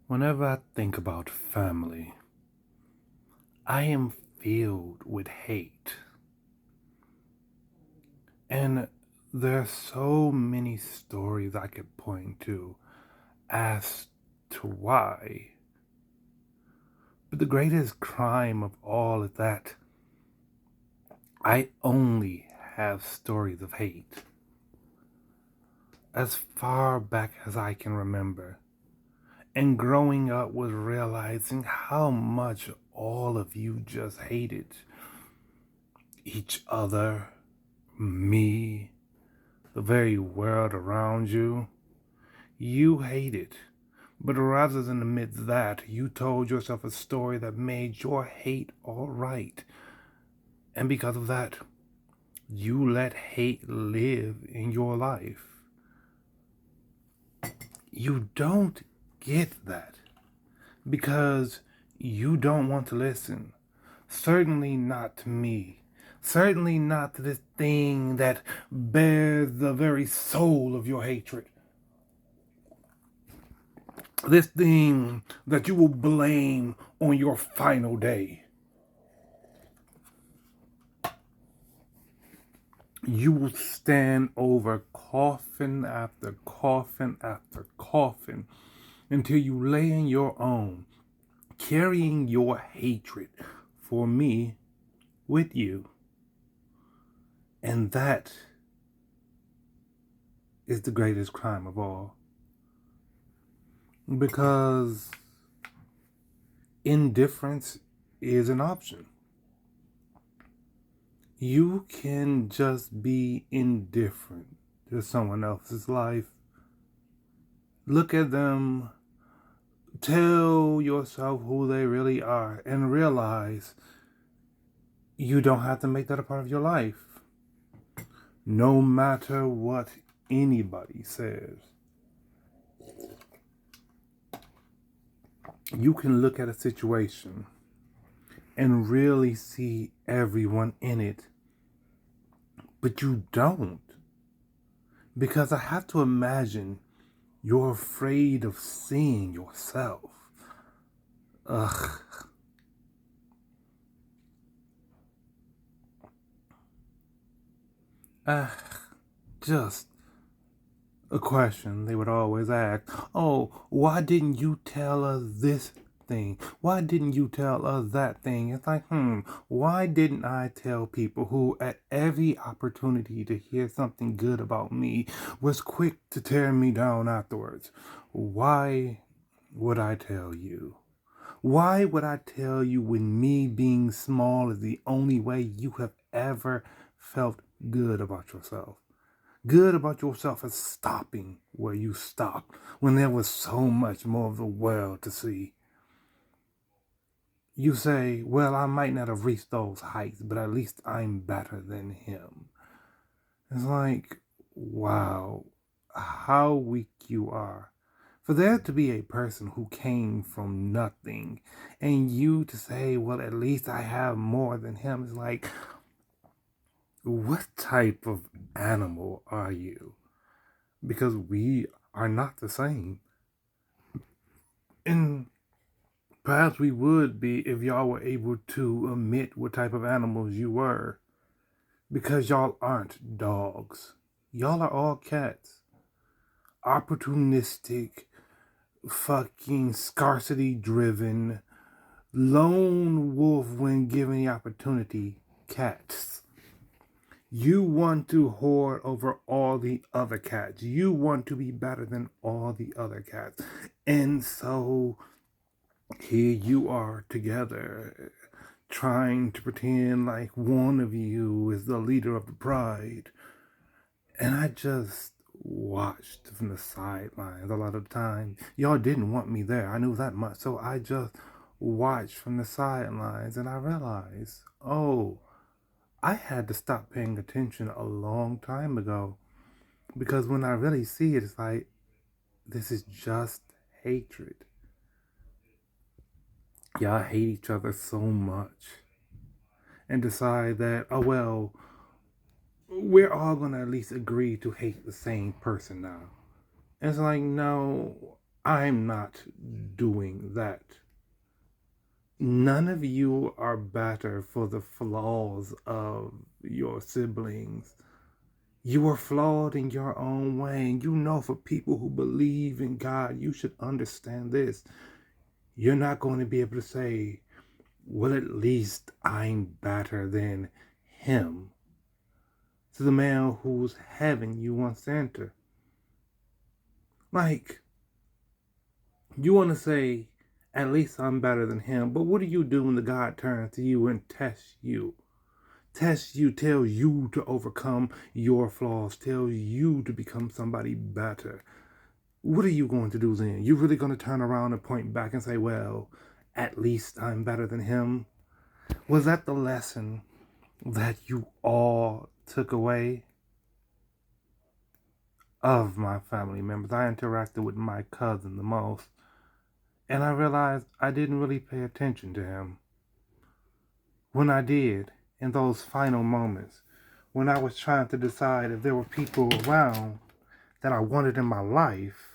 Whenever I think about family, I am filled with hate. And there are so many stories I could point to as to why. But the greatest crime of all is that I only have stories of hate. As far back as I can remember. And growing up was realizing how much all of you just hated each other, me, the very world around you. You hate it. But rather than admit that, you told yourself a story that made your hate all right. And because of that, you let hate live in your life. You don't get that because you don't want to listen. Certainly not to me. Certainly not to this thing that bears the very soul of your hatred. This thing that you will blame on your final day. You will stand over coffin after coffin after coffin until you lay in your own, carrying your hatred for me with you. And that is the greatest crime of all. Because indifference is an option. You can just be indifferent to someone else's life. Look at them, tell yourself who they really are, and realize you don't have to make that a part of your life. No matter what anybody says. You can look at a situation and really see everyone in it. But you don't. Because I have to imagine you're afraid of seeing yourself. Ugh. Just a question they would always ask. Oh, why didn't you tell us this thing? Why didn't you tell us that thing? It's like, why didn't I tell people who, at every opportunity to hear something good about me, was quick to tear me down afterwards? Why would I tell you? Why would I tell you when me being small is the only way you have ever felt good about yourself? Good about yourself is stopping where you stopped when there was so much more of the world to see. You say, well, I might not have reached those heights, but at least I'm better than him. It's like, wow, how weak you are. For there to be a person who came from nothing and you to say, well, at least I have more than him, is like, what type of animal are you? Because we are not the same. And perhaps we would be if y'all were able to admit what type of animals you were. Because y'all aren't dogs. Y'all are all cats. Opportunistic, fucking scarcity driven, lone wolf when given the opportunity cats. You want to hoard over all the other cats. You want to be better than all the other cats. And so here you are together, trying to pretend like one of you is the leader of the pride. And I just watched from the sidelines a lot of the time. Y'all didn't want me there. I knew that much. So I just watched from the sidelines and I realized, oh, I had to stop paying attention a long time ago. Because when I really see it, it's like, this is just hatred. Y'all hate each other so much. And decide that, oh, well, we're all going to at least agree to hate the same person now. It's like, no, I'm not doing that. None of you are better for the flaws of your siblings. You are flawed in your own way. And you know, for people who believe in God, you should understand this. You're not going to be able to say, well, at least I'm better than him, to the man whose heaven you want to enter. Like, you want to say, at least I'm better than him, but what do you do when the God turns to you and tests you? Tests you, tells you to overcome your flaws, tells you to become somebody better. What are you going to do then? You really going to turn around and point back and say, well, at least I'm better than him? Was that the lesson that you all took away? Of my family members, I interacted with my cousin the most, and I realized I didn't really pay attention to him. When I did, in those final moments, when I was trying to decide if there were people around that I wanted in my life,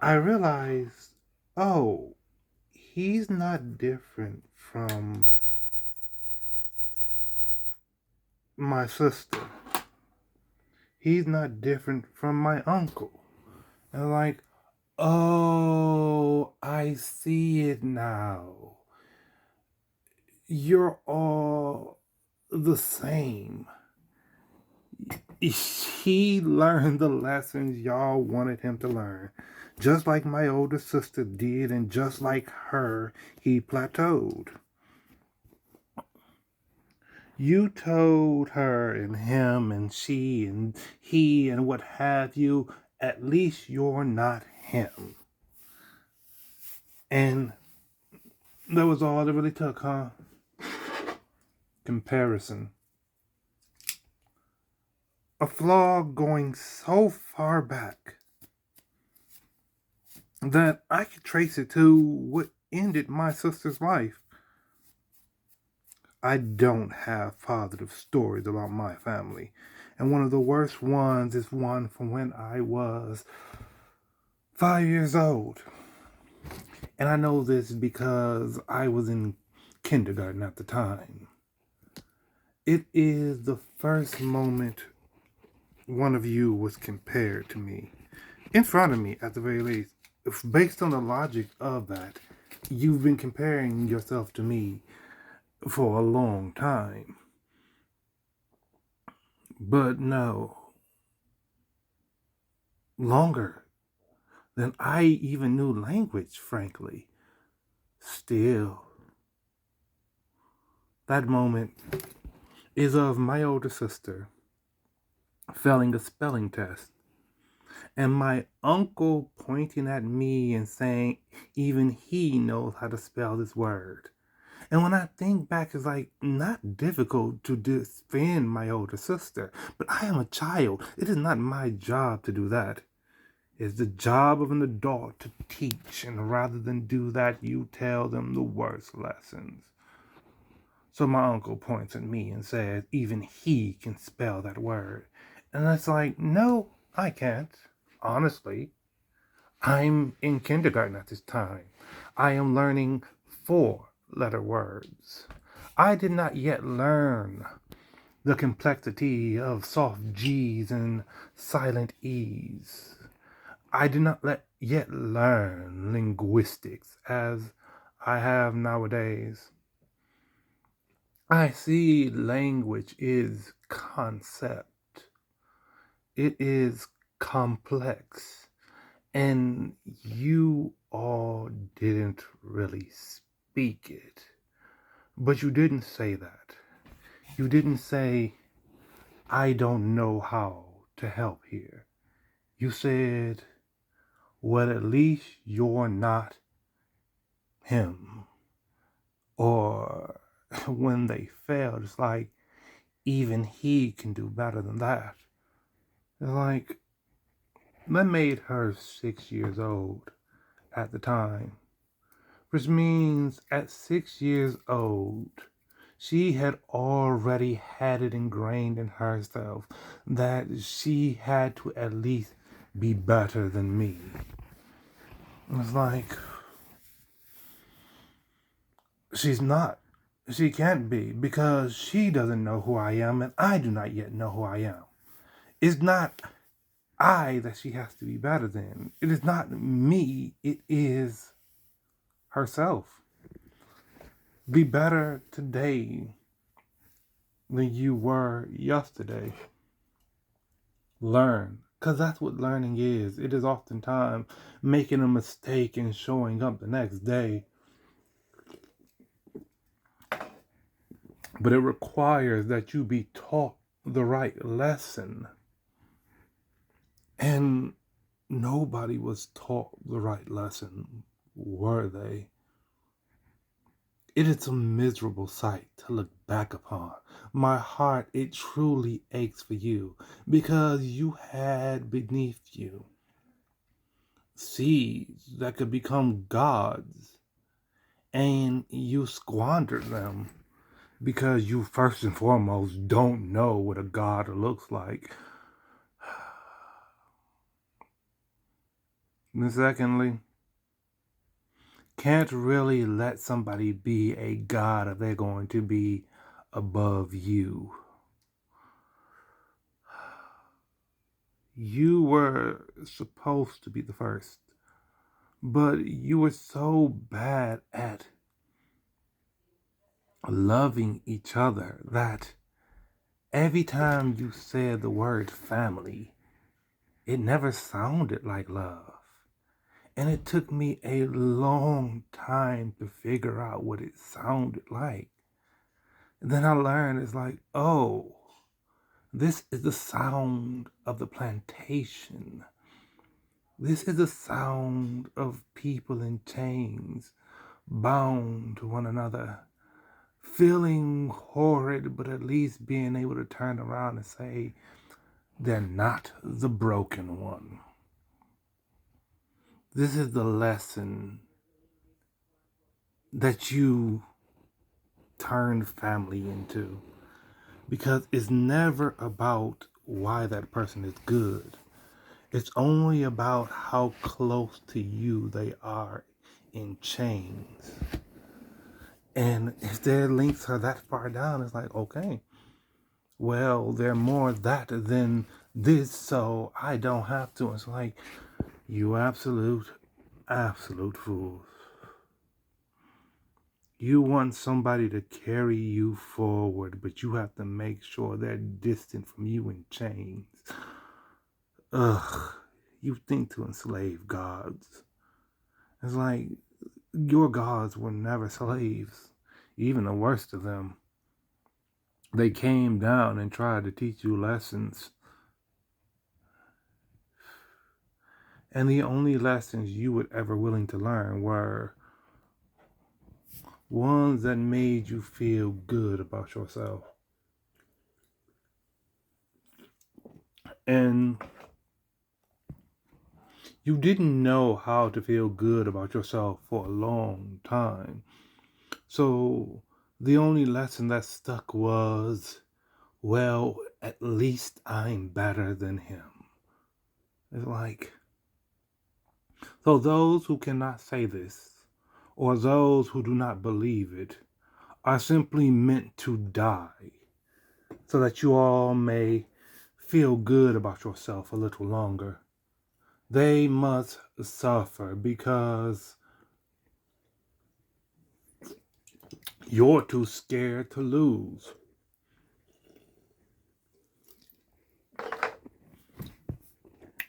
I realized, oh, he's not different from my sister. He's not different from my uncle. And like, oh, I see it now. You're all the same. He learned the lessons y'all wanted him to learn. Just like my older sister did, and just like her, he plateaued. You told her and him and she and he and what have you, at least you're not him. And that was all it really took, huh? Comparison. A flaw going so far back that I could trace it to what ended my sister's life. I don't have positive stories about my family. And one of the worst ones is one from when I was 5 years old. And I know this because I was in kindergarten at the time. It is the first moment one of you was compared to me, in front of me at the very least. Based on the logic of that, you've been comparing yourself to me for a long time. But no, longer than I even knew language, frankly. Still, that moment is of my older sister failing a spelling test, and my uncle pointing at me and saying even he knows how to spell this word. And when I think back, it's like not difficult to defend my older sister, but I am a child. It is not my job to do that. It's the job of an adult to teach, and rather than do that, you tell them the worst lessons. So my uncle points at me and says, even he can spell that word. And it's like, no, I can't. Honestly, I'm in kindergarten at this time. I am learning 4-letter words. I did not yet learn the complexity of soft G's and silent E's. I did not yet learn linguistics as I have nowadays. I see language is concept. It is complex. And you all didn't really speak it. But you didn't say that. You didn't say, I don't know how to help here. You said, well, at least you're not him. Or when they failed, it's like, even he can do better than that. It's like, that made her 6 years old at the time, which means at 6 years old, she had already had it ingrained in herself that she had to at least be better than me. It's like, she's not. She can't be because she doesn't know who I am and I do not yet know who I am. It's not I that she has to be better than. It is not me, it is herself. Be better today than you were yesterday. Learn. Because that's what learning is. It is oftentimes making a mistake and showing up the next day. But it requires that you be taught the right lesson. And nobody was taught the right lesson, were they? It is a miserable sight to look back upon. My heart, it truly aches for you because you had beneath you seeds that could become gods and you squandered them because you first and foremost don't know what a god looks like. And secondly, can't really let somebody be a god if they're going to be above you. You were supposed to be the first, but you were so bad at loving each other that every time you said the word family, it never sounded like love. And it took me a long time to figure out what it sounded like. And then I learned it's like, oh, this is the sound of the plantation. This is the sound of people in chains, bound to one another, feeling horrid, but at least being able to turn around and say, they're not the broken one. This is the lesson that you turned family into. Because it's never about why that person is good. It's only about how close to you they are in chains. And if their links are that far down, it's like, okay, well, they're more that than this, so I don't have to. It's like, you absolute fools. You want somebody to carry you forward, but you have to make sure they're distant from you in chains. Ugh, you think to enslave gods. It's like, your gods were never slaves, even the worst of them. They came down and tried to teach you lessons. And the only lessons you were ever willing to learn were ones that made you feel good about yourself. And you didn't know how to feel good about yourself for a long time. So the only lesson that stuck was, well, at least I'm better than him. It's like, so those who cannot say this, or those who do not believe it, are simply meant to die, so that you all may feel good about yourself a little longer. They must suffer because you're too scared to lose.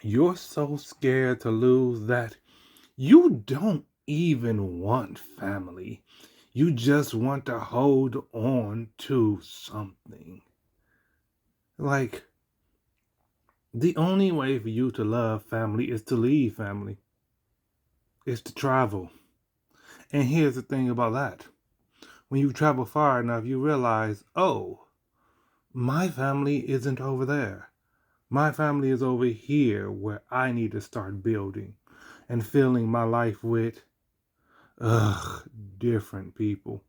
You're so scared to lose that you don't even want family. You just want to hold on to something. Like, the only way for you to love family is to leave family. Is to travel. And here's the thing about that. When you travel far enough, you realize, oh, my family isn't over there. My family is over here where I need to start building and filling my life with, different people.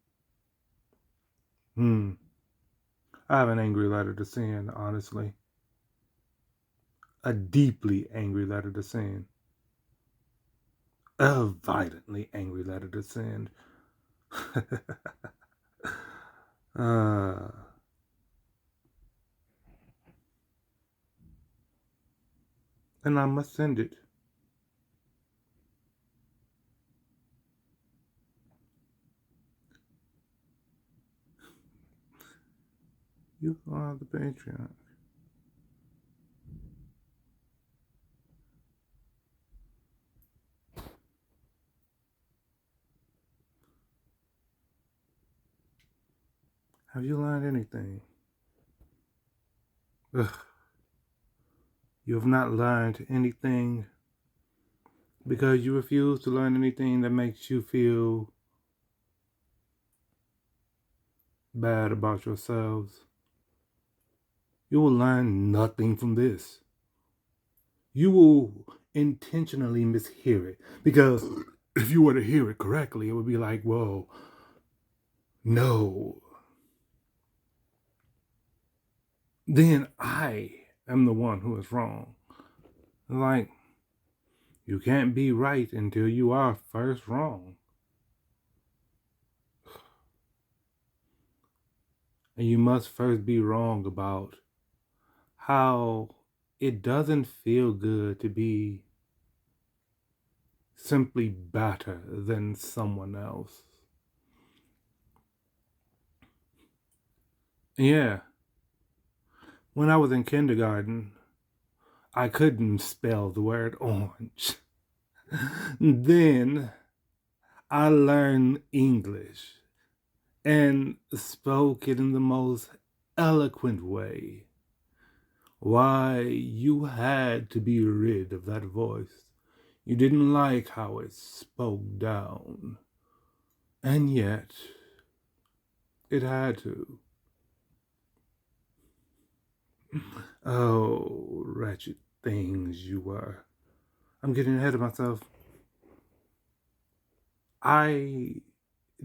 I have an angry letter to send, honestly. A deeply angry letter to send. A violently angry letter to send. uh, and I must send it. You are the patriarch. Have you learned anything? Ugh. You have not learned anything because you refuse to learn anything that makes you feel bad about yourselves. You will learn nothing from this. You will intentionally mishear it because if you were to hear it correctly, it would be like, whoa, no. Then I am the one who is wrong. Like, you can't be right until you are first wrong. And you must first be wrong about how it doesn't feel good to be simply better than someone else. Yeah, when I was in kindergarten, I couldn't spell the word orange. Then I learned English and spoke it in the most eloquent way. Why, you had to be rid of that voice. You didn't like how it spoke down. And yet, it had to. Oh, wretched things you were. I'm getting ahead of myself. I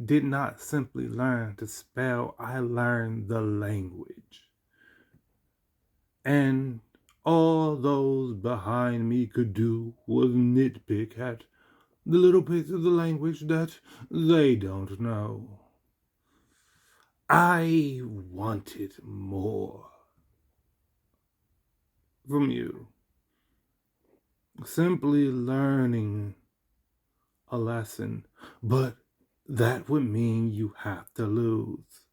did not simply learn to spell, I learned the language. And all those behind me could do was nitpick at the little bits of the language that they don't know. I wanted more from you. Simply learning a lesson, but that would mean you have to lose.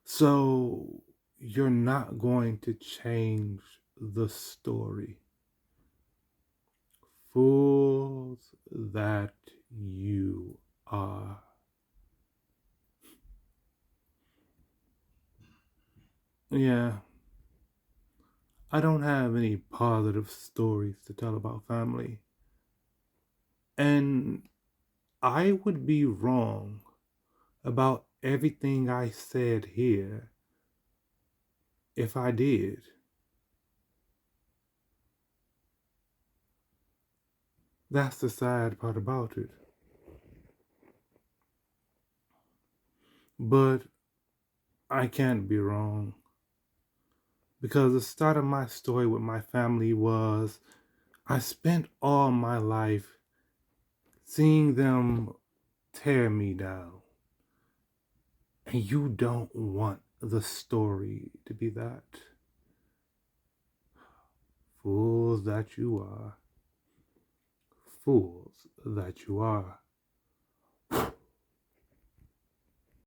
So you're not going to change the story. Fools that you are. Yeah, I don't have any positive stories to tell about family. And I would be wrong about everything I said here if I did. That's the sad part about it. But I can't be wrong because the start of my story with my family was I spent all my life seeing them tear me down. And you don't want the story to be that. Fools that you are. Fools that you are.